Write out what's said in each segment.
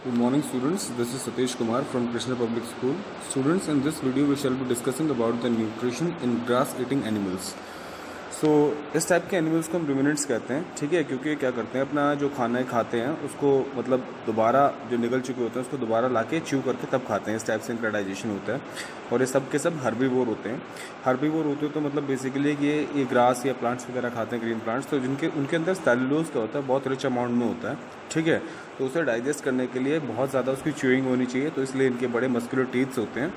Good morning students, this is Satish Kumar from Krishna Public School. Students, in this video we shall be discussing about the nutrition in grass eating animals. इस type के animals को हम रुमिनेंट्स कहते हैं, ठीक है, क्योंकि क्या करते हैं अपना जो खाना खाते हैं उसको मतलब दोबारा जो निगल चुके होते हैं उसको दोबारा लाके च्यू करके तब खाते हैं। इस टाइप से इनका डाइजेशन होता है और ये सब के सब हर्बीवोर होते हैं। हर्बीवोर होते हैं तो मतलब बेसिकली ये ग्रास या प्लांट्स वगैरह खाते हैं, ग्रीन प्लांट्स, तो जिनके उनके अंदर सेलुलोज क्या होता है बहुत रिच अमाउंट में होता है, ठीक है। तो उसे डाइजेस्ट करने के लिए बहुत ज़्यादा उसकी च्यूइंग होनी चाहिए, तो इसलिए इनके बड़े मस्कुलर टीथ्स होते हैं।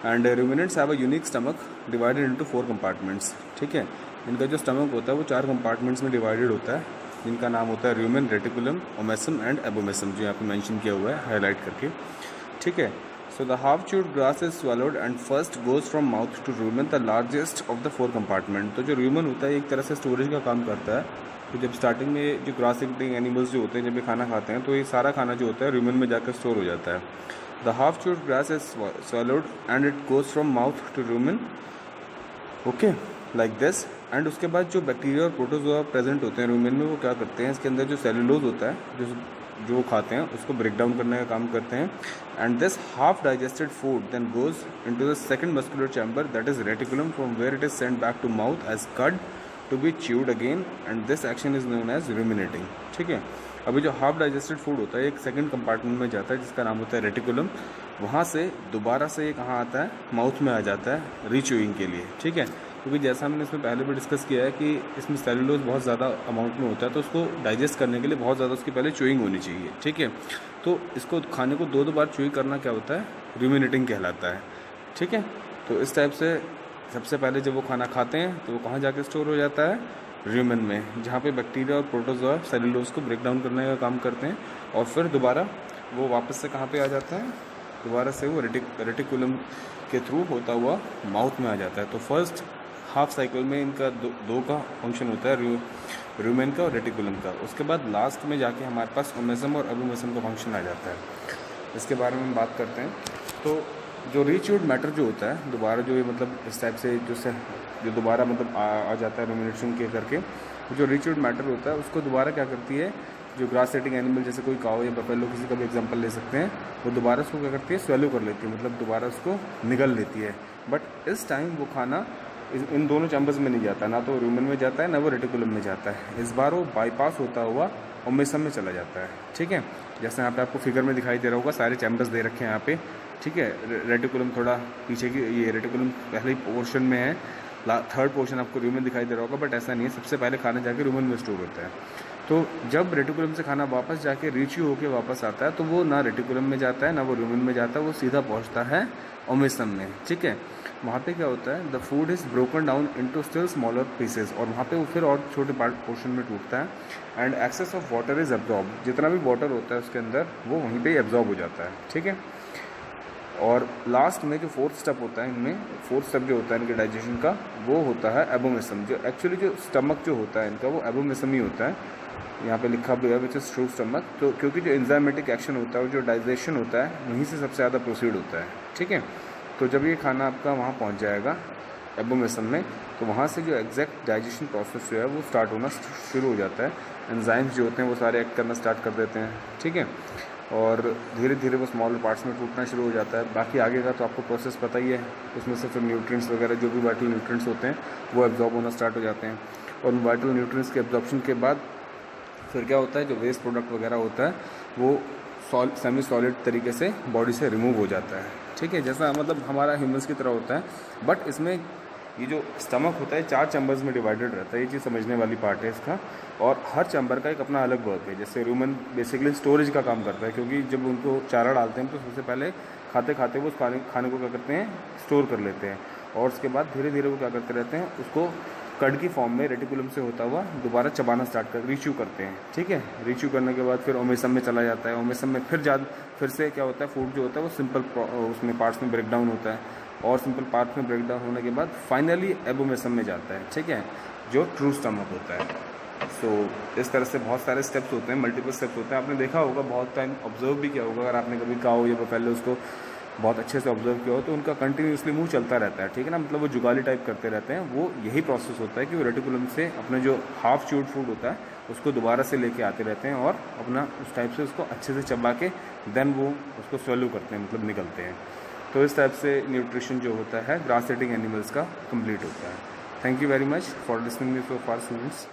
And ruminants have a unique stomach divided into 4 compartments, ठीक है। इनका जो स्टमक होता है वो 4 कंपार्टमेंट्स में डिवाइडेड होता है, जिनका नाम होता है rumen, reticulum, omasum and abomasum, जो यहाँ पे मेंशन किया हुआ है हाईलाइट करके, ठीक है। So the half chewed grass is swallowed and first goes from mouth to rumen, the largest of the 4 compartment. तो जो रूमेन होता है एक तरह से स्टोरेज का काम करता है। तो जब स्टार्टिंग में जो ग्रास ईटिंग एनिमल्स जो होते हैं जब ये खाना खाते हैं तो ये सारा खाना जो होता है रूमेन में जाकर स्टोर हो जाता है। The half chewed grass is swallowed and it goes from mouth to rumen, okay, like this. And उसके बाद जो बैक्टीरिया और प्रोटोजोआ प्रेजेंट होते हैं रूमेन में वो क्या करते हैं, इसके अंदर जो सेलुलोज होता है जो खाते हैं उसको ब्रेक डाउन करने का काम करते हैं। And this half digested food then goes into the second muscular chamber that is reticulum, from where it is sent back to mouth as cud to be chewed again, and this action is known as ruminating, ठीक है। अभी जो half digested food होता है एक second compartment में जाता है जिसका नाम होता है रेटिकुलम, वहाँ से दोबारा से ये कहाँ आता है, माउथ में आ जाता है रीच्यूइंग के लिए, ठीक है। क्योंकि जैसा हमने इसमें पहले भी डिस्कस किया है कि इसमें सेलुलोज बहुत ज़्यादा अमाउंट में होता है, तो उसको डाइजेस्ट करने के लिए बहुत ज़्यादा उसकी पहले च्यूइंग होनी चाहिए, ठीक है। तो इसको खाने को 2 बार च्यूइंग करना क्या होता है, रूमिनेटिंग कहलाता है, ठीक है। तो इस टाइप से सबसे पहले जब वो खाना खाते हैं तो वो कहाँ जाके स्टोर हो जाता है, रूमेन में, जहाँ पे बैक्टीरिया और प्रोटोजोआ सेलुलोज को ब्रेक डाउन करने का काम करते हैं, और फिर दोबारा वो वापस से कहाँ पे आ जाता है, दोबारा से वो रेटिकुलम के थ्रू होता हुआ माउथ में आ जाता है। तो फर्स्ट हाफ साइकिल में इनका दो का फंक्शन होता है, रूमेन का और रेटिकुलम का। उसके बाद लास्ट में जाके हमारे पास ओमेसम और एबोमेसम का फंक्शन आ जाता है। इसके बारे में हम बात करते हैं। तो जो रीच्यूड मैटर जो होता है दोबारा जो ये मतलब इस टाइप से जो दोबारा मतलब आ जाता है रूमिनेशन के करके, जो रीच्यूड मैटर होता है उसको दोबारा क्या करती है, जो ग्रास ईटिंग एनिमल जैसे कोई काऊ या बफेलो किसी का भी एग्जांपल ले सकते हैं, वो दोबारा उसको क्या करती है, स्वेलो कर लेती है, मतलब दोबारा उसको निगल लेती है। बट इस टाइम वो खाना इन दोनों चैम्बर्स में नहीं जाता, ना तो रूमेन में जाता है ना वो रेटिकुलम में जाता है। इस बार वो बाईपास होता हुआ ओमेसम में चला जाता है, ठीक है। जैसे यहाँ पे आपको फिगर में दिखाई दे रहा होगा सारे चैम्बर्स दे रखे हैं यहाँ पे, ठीक है। रेटिकुलम थोड़ा पीछे की, ये रेटिकुलम पहले पोर्शन में है, थर्ड पोर्शन आपको रूमेन दिखाई दे रहा होगा, बट ऐसा नहीं है, सबसे पहले खाना जाके रूमेन में स्टोर होता है। तो जब रेटिकुलम से खाना वापस जाके रीच्यू होके वापस आता है तो वो ना रेटिकुलम में जाता है ना वो रूमेन में जाता है, वो सीधा पहुँचता है ओमेसम में, ठीक है। वहाँ पे क्या होता है, the food is broken down into still smaller pieces, और वहाँ पे वो फिर और छोटे पोर्शन में टूटता है। And excess of water is absorb, जितना भी वाटर होता है उसके अंदर वो वहीं पे एब्जॉर्ब हो जाता है, ठीक है। और लास्ट में जो 4th स्टेप होता है इनमें, 4th स्टेप जो होता है इनके डाइजेशन का, वो होता है एबोमेसम। जो एक्चुअली जो स्टमक जो होता है इनका वो एबोमेसम ही होता है, यहाँ पे लिखा भी है विच इज़ ट्रू स्टमक। तो क्योंकि जो एंजाइमेटिक एक्शन होता है और जो डाइजेशन होता है वहीं से सबसे ज़्यादा प्रोसीड होता है, ठीक है। तो जब ये खाना आपका वहाँ पहुँच जाएगा एबोमेसम में, तो वहाँ से जो एग्जैक्ट डाइजेशन प्रोसेस जो है वो स्टार्ट होना शुरू हो जाता है। एंजाइम्स जो होते हैं वो सारे एक्ट करना स्टार्ट कर देते हैं, ठीक है। और धीरे धीरे वो स्मॉलर पार्ट्स में टूटना शुरू हो जाता है। बाकी आगे का तो आपको प्रोसेस पता ही है, उसमें से फिर न्यूट्रिएंट्स वगैरह जो भी वाइटल न्यूट्रिएंट्स होते हैं वो एब्जॉर्ब होना स्टार्ट हो जाते हैं। और वाइटल न्यूट्रिएंट्स के एब्जॉर्प्शन के बाद फिर क्या होता है, जो वेस्ट प्रोडक्ट वगैरह होता है वो सेमी सॉलिड तरीके से बॉडी से रिमूव हो जाता है, ठीक है। जैसा मतलब हमारा ह्यूमंस की तरह होता है, बट इसमें ये जो स्टमक होता है 4 चैम्बर्स में डिवाइडेड रहता है, ये चीज़ समझने वाली पार्ट है इसका। और हर चैम्बर का एक अपना अलग वर्क है। जैसे रूमन बेसिकली स्टोरेज का काम करता है, क्योंकि जब उनको चारा डालते हैं तो सबसे पहले खाते खाते वो उस खाने को क्या करते हैं, स्टोर कर लेते हैं, और उसके बाद धीरे धीरे वो क्या करते रहते हैं, उसको कड की फॉर्म में रेटिकुलम से होता हुआ दोबारा चबाना स्टार्ट कर रीच्यू करते हैं, ठीक है। रीच्यू करने के बाद फिर ओमेसम में चला जाता है। ओमेसम में फिर से क्या होता है, फूड जो होता है वो सिंपल उसमें पार्ट्स में ब्रेक डाउन होता है, और सिंपल पार्ट्स में ब्रेक डाउन होने के बाद फाइनली एबोमेसम में जाता है, ठीक है, जो ट्रू स्टमक होता है। इस तरह से बहुत सारे स्टेप्स होते हैं, मल्टीपल स्टेप्स होते हैं। आपने देखा होगा, बहुत टाइम ऑब्जर्व भी किया होगा, अगर आपने कभी काऊ या बफेलो उसको बहुत अच्छे से ऑब्जर्व किया हो तो उनका कंटिन्यूसली मुंह चलता रहता है, ठीक है ना, मतलब वो जुगाली टाइप करते रहते हैं। वो यही प्रोसेस होता है कि वो रेटिकुलम से अपने जो हाफ च्यूड फूड होता है उसको दोबारा से लेके आते रहते हैं और अपना उस टाइप से उसको अच्छे से चबा के देन वो उसको स्वेलो करते हैं, मतलब निकलते हैं। तो इस टाइप से न्यूट्रिशन जो होता है ग्रास ईटिंग एनिमल्स का कंप्लीट होता है। Thank you very much for listening me so far students.